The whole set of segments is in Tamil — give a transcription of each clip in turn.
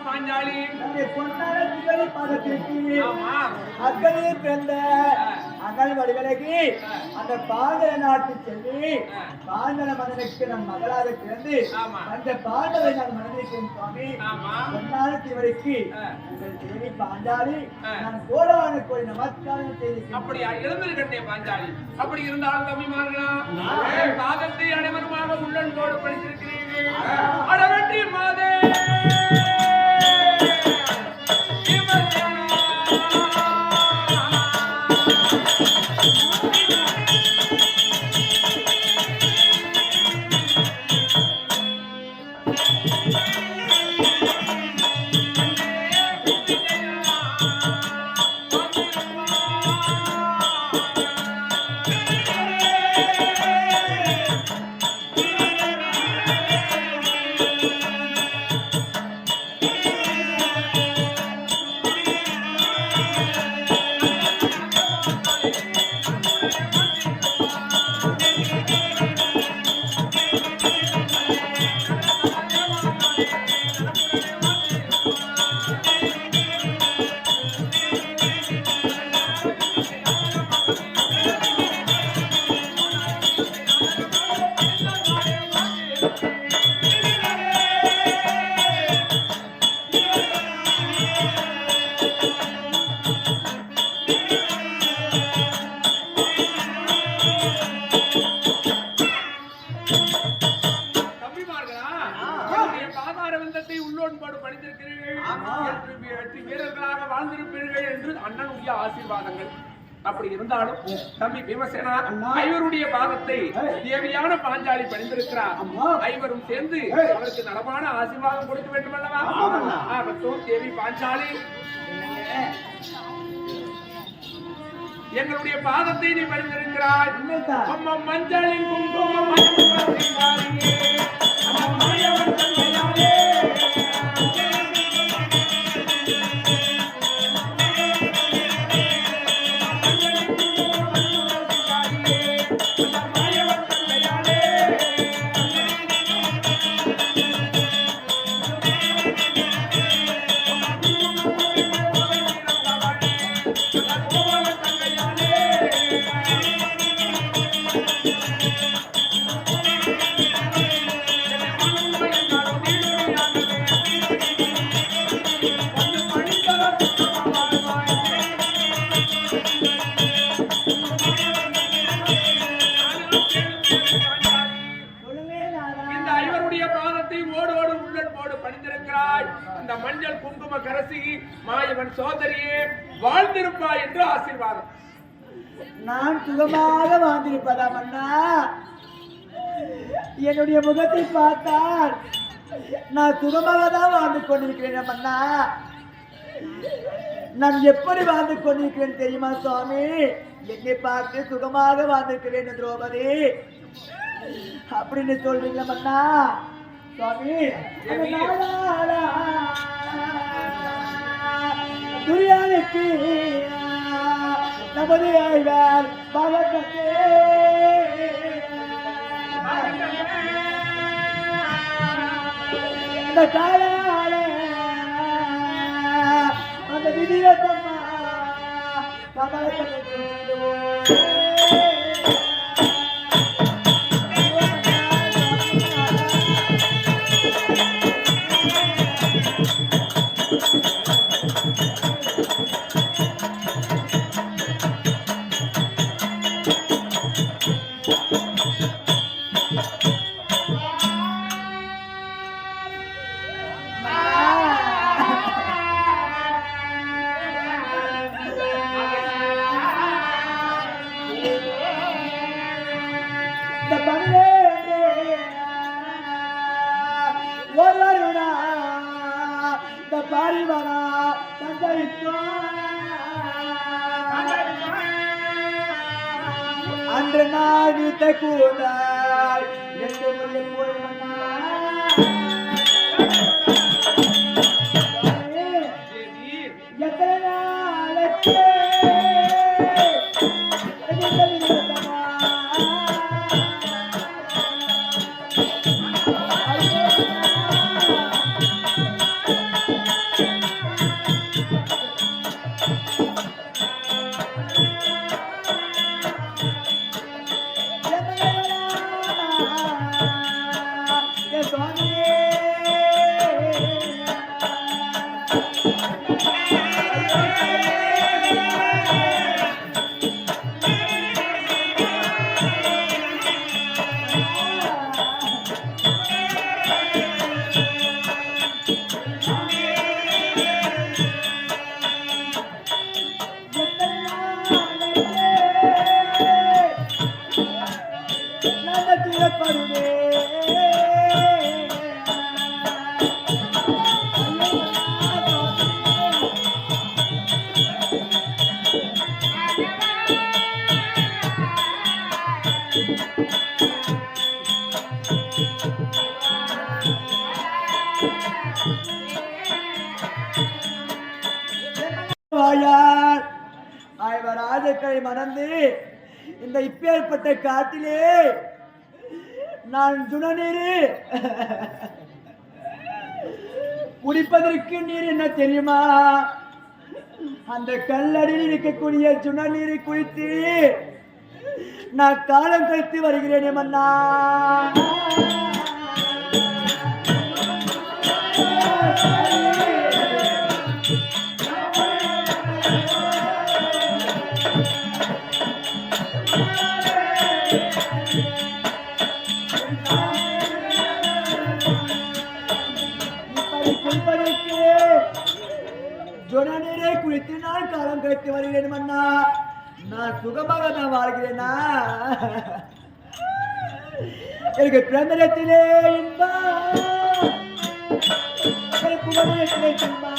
பாஞ்சாலி அக்கனே பிறந்த அகல் வடிவலகி அந்த பாண்டவ நாட்டு செல்வி பாண்டவ மன்னனுக்கு நம் மகளாக பிறந்து அந்த பாண்டவை நான் மனதிற்கும் சுவாமி பொன்னாளுக்கு இவருக்கு உங்கள் தேவி பாஞ்சாலி நான் கோடான கோடி நமஸ்காரம் செய்து அப்படியா எழுந்திருக்கட்டே பாஞ்சாலி அப்படி இருந்தாலும் தம்பிமார்களா பாதத்தை அனைவருமாக உள்ளன்போடு படித்திருக்கிறீர்கள் அடவெற்றி மாதே ஆசீர்வாதங்கள் அப்படி இருந்தாலும் தம்பி பீமசேனா ஐவருடைய பாதத்தை தேவியான பாஞ்சாலி பணிந்திருக்கிறார். ஐவரும் சேர்ந்து அவருக்கு நலமான ஆசீர்வாதம் கொடுக்க வேண்டும் அல்லவா? தேவி பாஞ்சாலி எங்களுடைய பாதத்தை நீ பணிந்திருக்கிறாய். அம்மா மஞ்சளின் குங்குமம் அந்த மஞ்சள் குங்கும கரசி மாயவன் சோதரியே வாழ்ந்திருப்பாய் என்று ஆசீர்வாதம். நான் சுகமாக வாழ்ந்திருப்பதா மன்னா? என்னுடைய முகத்தை பார்த்தால் நான் சுகமாக தான் வாழ்ந்து கொண்டிருக்கிறேன் மன்னா. நான் எப்படி வாழ்ந்து கொண்டிருக்கிறேன் தெரியுமா சுவாமி? என்னை பார்த்து சுகமாக வாழ்ந்திருக்கிறேன் திரௌபதி அப்படின்னு சொல்றீங்க மன்னா. சுவாமி துரியானுக்கு நமது ஆய்வார் பாவத்தே இந்த காலால அந்த விதிவத்தம்மா கமலத்தை அன்று நாள் வீட்ட கூடாய் என்று போய் எத்தனை நாளைக்கு வாயார் ஐவர் ராஜக்களை மணந்து இந்த இப்பேற்பட்ட காட்டிலே நான் சுனநீரு குடிப்பதற்கு நீர் என்ன தெரியுமா? அந்த கல்லடியில் இருக்கக்கூடிய சுனநீரை குடித்து நான் காலம் கழித்து வருகிறேனே மன்னா. ஜொனநீரை குளித்து நான் காலம் கழித்து வருகிறேன் மன்னா. நான் சுகமாக நான் வாழ்கிறேனா? எனக்கு பிறந்தத்திலே இன்பா குமரத்திலே இன்பா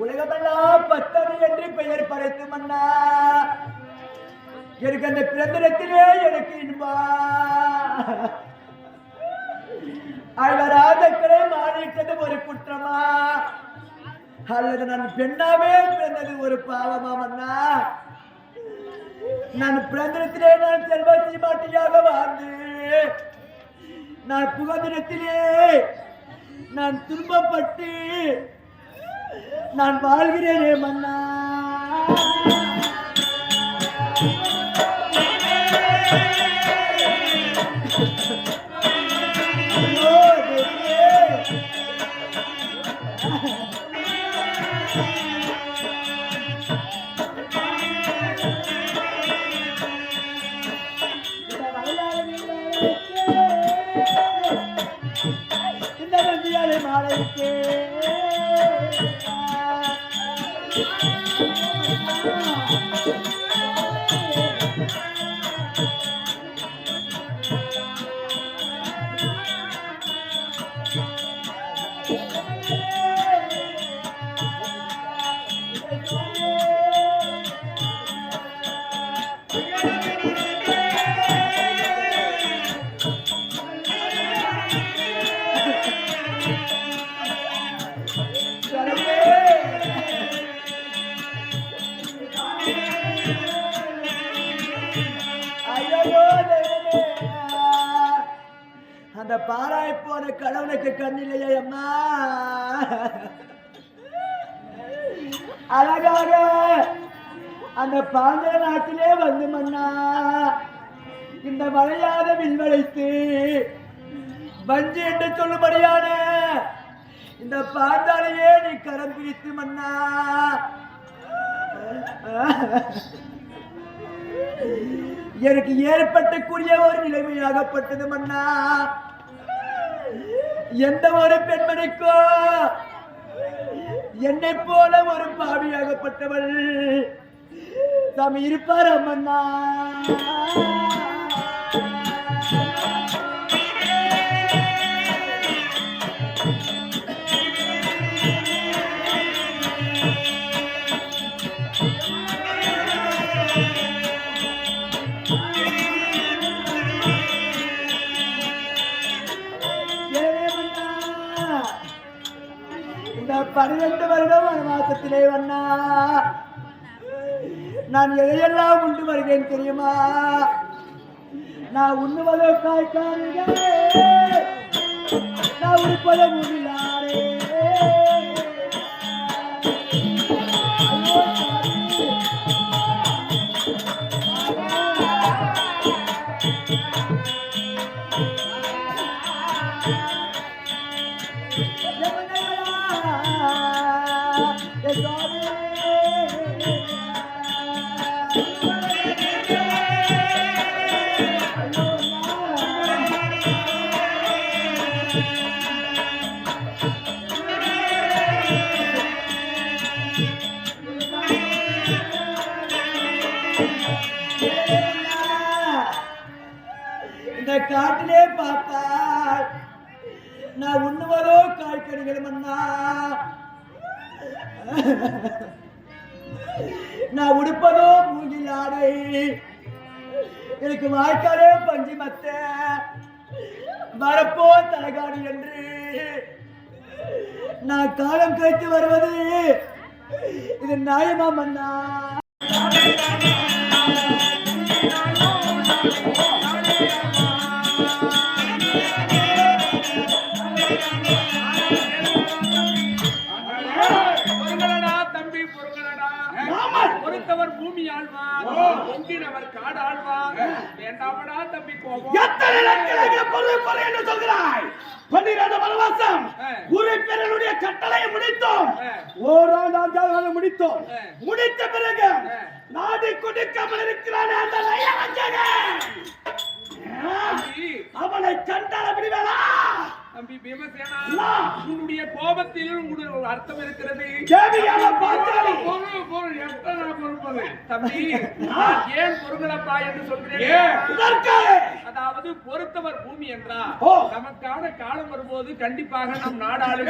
உலகமெல்லாம் பத்தது என்று பெயர் படைத்து மன்னா. எனக்கு அந்த பிறந்தத்திலே எனக்கு இன்பா ஐவராஜக்களை மாறிட்டது ஒரு குற்றமா அல்லது நான் பெண்ணாவே பிறந்தது ஒரு பாவமா மன்னா? நான் பிறந்தத்திலே நான் செல்வத்தி மாட்டியாக வாழ்ந்து நான் புகதினத்திலே நான் துன்பப்பட்டு நான் வாழ்கிறேனே மன்னா. இந்த வண்டியாலே மாலைக்கே அந்த பாராய் போன கடவுளுக்கு கண்ணில்லையே அம்மா. அழகாக அந்த பாண்டிய நாட்டிலே வந்து மன்னா இந்த மழையாத வில்வளைத்து வஞ்சி என்று சொல்லும்படியான இந்த பாண்டாளையே நீ கரம் பிடித்து மன்னா. எனக்கு ஏற்பட்டக்கூடிய ஒரு நிலைமையாகப்பட்டது மன்னா. எந்த ஒரு பெண்மணிக்கோ என்னை போல ஒரு பாவியாகப்பட்டவள் தாம் இருப்பார் அம்மன்னா. 12 வருடம் வனவாசத்திலே வந்தா நான் எதையெல்லாம் உண்டு வருகிறேன் தெரியுமா? நான் உண்ணுவதோ காய்க்கானே, நான் உடுப்பதோ முடியலாரே. இந்த காட்டிலே பார்த்தால் நான் உண்ணுவதோ காய்கறிகள் மன்னா, நான் உடுப்பதோ மூங்கில் ஆடை, எனக்கு வாய்க்காலே பஞ்சு மத்த வரப்போ தலைகாணி என்று நான் காலம் கழித்து வருவது இது நியாயமா மன்னா? பொறுத்தவர் பூமி ஆழ்வார், பொங்கினவர் காடு ஆழ்வார். வேண்டாமடா தம்பி கோபம். எத்தனை நாட்களாக பொறுப்பறை என்று சொல்கிறாய்? 12 வனவாசம் உரிப்பெறலுடைய கட்டளையை முடித்தோம். ஓராண்டாக முடித்தோம். முடித்த பிறகு நாடு கொடுக்காமல் இருக்கிறானே அந்த நயவஞ்சகன், அவனை கண்டால விடுவேனா? தம்பி பீமசேனா, உன்னுடைய கோபத்தில் ஒரு அர்த்தம் இருக்கிறது. தம்பி, ஏன் பொருங்களப்பா என்று சொல்கிறேன். அதாவது பொறுத்தவர் பூமி என்றா நமக்கான காலம் வரும்போது கண்டிப்பாக நம் நாடாளு.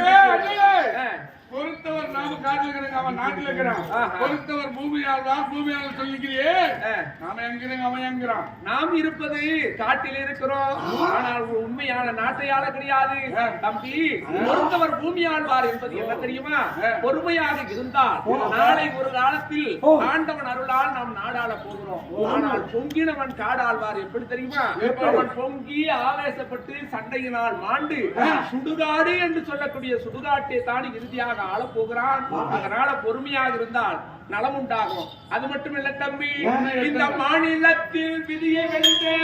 பொறுத்தவர் நாம காட்டில் இருக்கிறாங்க, அவன் நாட்டில் இருக்கிறான். பொறுத்தவர் பூமியால் பூமியால் சொல்லிக்கிறியே, நாம எங்கிறோம் அவன் எங்கிறான். நாம் இருப்பது காட்டில் இருக்கிறோம், ஆனால் உண்மையான நாட்டையாள கிடையாது தம்பி. பொறுத்தவர் பூமி ஆழ்வார் என்பது என்ன தெரியுமா? பொறுமையாக இருந்தால் நாளை ஒரு காலத்தில் ஆண்டவன் அருளால் நாம் நாடாள போகிறோம். ஆனால் பொங்கினவன் காடாழ்வார் எப்படி தெரியுமா? அவன் பொங்கி ஆவேசப்பட்டு சண்டையினால் மாண்டு சுடுகாடு என்று சொல்லக்கூடிய சுடுகாட்டை தாண்டி இறுதியாக ஆள போகிறான். அதனால பொறுமையாக இருந்தால் நலம் உண்டாகும். அது மட்டுமில்ல தம்பி, இந்த மாநிலத்தில் விதியை வென்றே